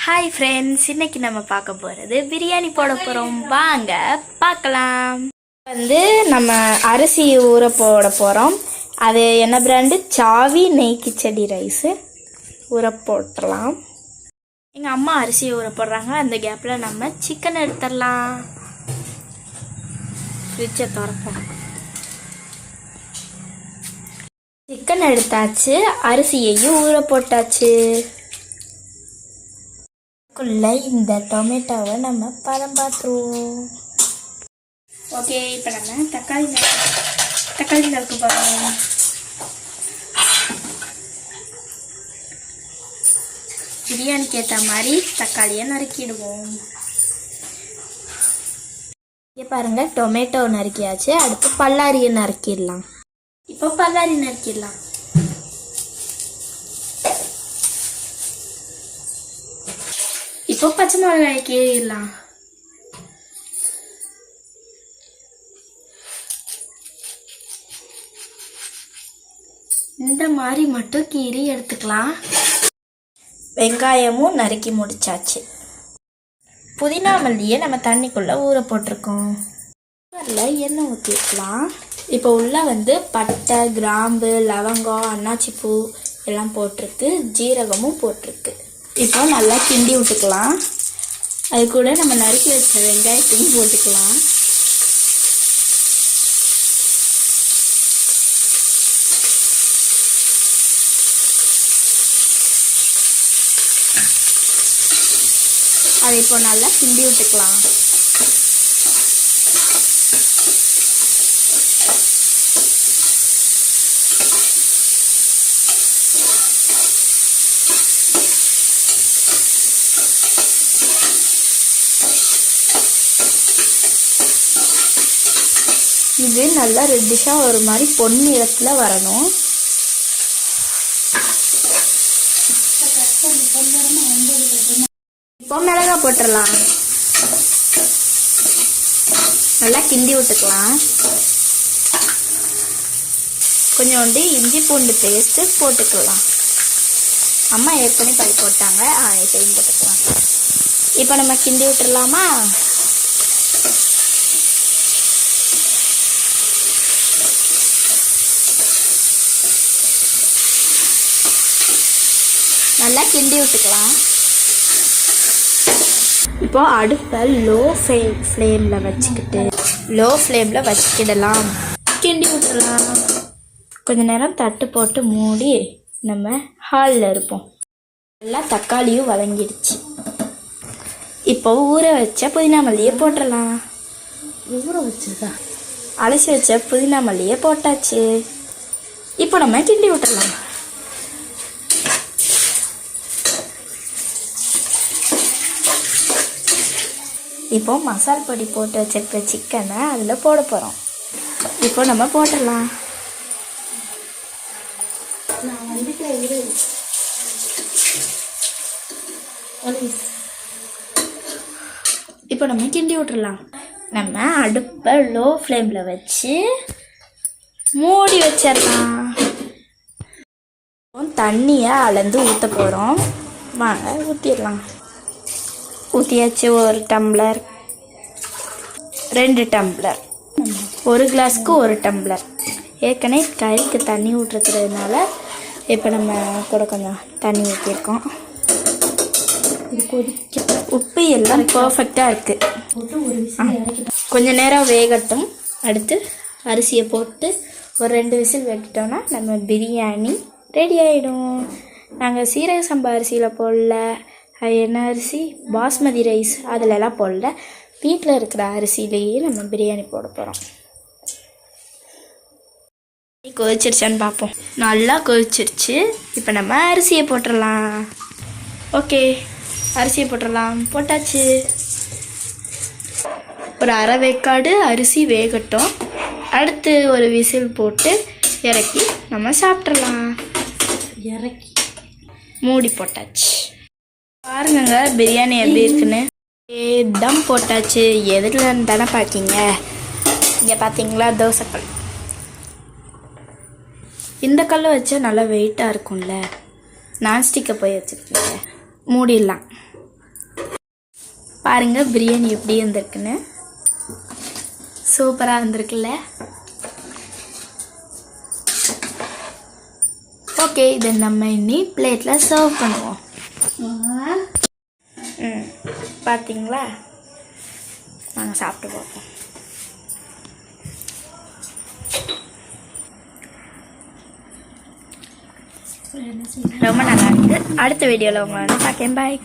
Hi friends, இன்னைக்கு நம்ம பார்க்க போகிறது பிரியாணி போட போகிறோம். வாங்க பார்க்கலாம். நம்ம அரிசி ஊற போட போகிறோம். அது என்ன பிராண்டு? சாவி நெய் கிச்சடி ரைஸு. ஊற போட்டுடலாம். எங்கள் அம்மா அரிசி ஊற போடுறாங்க. அந்த கேப்பில் நம்ம சிக்கன் எடுத்துடலாம். ஃப்ரிட்ஜை திறப்போம். சிக்கன் எடுத்தாச்சு, அரிசியையும் ஊற போட்டாச்சு. இந்த டொமேட்டோவை நம்ம பதம் பார்த்துருவோம். ஓகே, இப்போ நம்ம தக்காளி நறுக்க போகிறோம். பிரியாணிக்கு ஏற்ற மாதிரி தக்காளியை நறுக்கிடுவோம். இங்கே பாருங்க, டொமேட்டோ நறுக்கியாச்சு. அடுத்து பல்லாரியை நறுக்கிடலாம். இப்போ பல்லாரி நறுக்கிடலாம். இப்போ பச்சை மிளகாய் கீறிடலாம். இந்த மாதிரி மட்டும் கீறி எடுத்துக்கலாம். வெங்காயமும் நறுக்கி முடிச்சாச்சு. புதினா மல்லியை நம்ம தண்ணிக்குள்ள ஊற போட்டிருக்கோம். எண்ணெய் ஊற்றிக்கலாம். இப்போ உள்ள பட்டை, கிராம்பு, லவங்கம், அன்னாச்சிப்பூ எல்லாம் போட்டிருக்கு. ஜீரகமும் போட்டிருக்கு. இப்போ நல்லா கிண்டி விட்டுக்கலாம். அது கூட நம்ம நறுக்கி வச்ச வெங்காயத்தையும் போட்டுக்கலாம். அதை இப்போ நல்லா கிண்டி விட்டுக்கலாம். இது நல்லா ரெட்டிஷாக ஒரு மாதிரி பொன்னிறத்தில் வரணும். இப்போ மிளகாய் போட்டுடலாம். நல்லா கிண்டி விட்டுக்கலாம். கொஞ்சோண்டு இஞ்சி பூண்டு பேஸ்ட்டு போட்டுக்கலாம். அம்மா ஏற்கனவே பறி போட்டாங்க, இதையும் போட்டுக்கலாம். இப்போ நம்ம கிண்டி விட்டுடலாமா? நல்லா கிண்டி விட்டுக்கலாம். இப்போ அடுப்பை லோ ஃப்ளேமில் வச்சுக்கிடலாம். கிண்டி விட்டுடலாம். கொஞ்ச நேரம் தட்டு போட்டு மூடி நம்ம ஹாலில் இருப்போம். நல்லா தக்காளியும் வதங்கிடுச்சு. இப்போ ஊற வச்ச புதினா மல்லியை போட்டுடலாம். அலசி வச்ச புதினா மல்லியை போட்டாச்சு. இப்போ நம்ம கிண்டி விட்டுடலாம். இப்போ மசால் பொடி போட்டு வச்சிருக்க சிக்கனை அதில் போட போகிறோம். இப்போ நம்ம போட்டுடலாம். இப்போ நம்ம கிண்டி விட்டுடலாம். நம்ம அடுப்பை லோ ஃப்ளேமில் வச்சு மூடி வச்சிடலாம். தண்ணியை அளந்து ஊற்ற போகிறோம். வாங்க ஊற்றிடலாம். ஊற்றியாச்சு. 1 டம்ளர், 2 டம்ளர், 1 கிளாஸ்க்கு 1 டம்ளர். ஏற்கனவே கறிக்கு தண்ணி ஊற்றுறதுனால இப்போ நம்ம கூட கொஞ்சம் தண்ணி ஊற்றிருக்கோம். உப்பு எல்லாம் பர்ஃபெக்டாக இருக்குது. கொஞ்சம் நேரம் வேகட்டும். அடுத்து அரிசியை போட்டு ஒரு 2 விசில் வெட்டிட்டோன்னா நம்ம பிரியாணி ரெடி ஆகிடும். நாங்கள் சீரக சம்பா அரிசியில் போடல. என்ன அரிசி? பாஸ்மதி ரைஸ். அதிலெல்லாம் போடல. வீட்டில் இருக்கிற அரிசியிலேயே நம்ம பிரியாணி போட போகிறோம். கொதிச்சிருச்சான்னு பார்ப்போம். நல்லா கொதிச்சிருச்சு. இப்போ நம்ம அரிசியை போட்டுடலாம். ஓகே, அரிசியை போட்டுடலாம். போட்டாச்சு. ஒரு அரை வேக்காடு அரிசி வேகட்டும். அடுத்து ஒரு விசில் போட்டு இறக்கி நம்ம சாப்பிட்றலாம். மூடி போட்டாச்சு. பாருங்க பிரியாணி எப்படி இருக்குன்னு. தம் போட்டாச்சு. எதுல தானே பார்க்கிங்க? இங்கே பார்த்தீங்களா, தோசைக்கல். இந்த கல்லை வச்சா நல்லா வெயிட்டாக இருக்கும்ல. நான்ஸ்டிக்கை போய் வச்சுருக்கீங்க. மூடிடலாம். பாருங்கள் பிரியாணி எப்படி வந்திருக்குன்னு. சூப்பராக வந்திருக்குல்ல. ஓகே, இதை நம்ம இன்னி பிளேட்டில் சர்வ் பண்ணுவோம். பார்த்தீங்களா, நாங்கள் சாப்பிட்டு பார்ப்போம். ரொம்ப நல்லா இருக்கு. அடுத்த வீடியோவில் உங்களை பார்க்கேன். பாய்.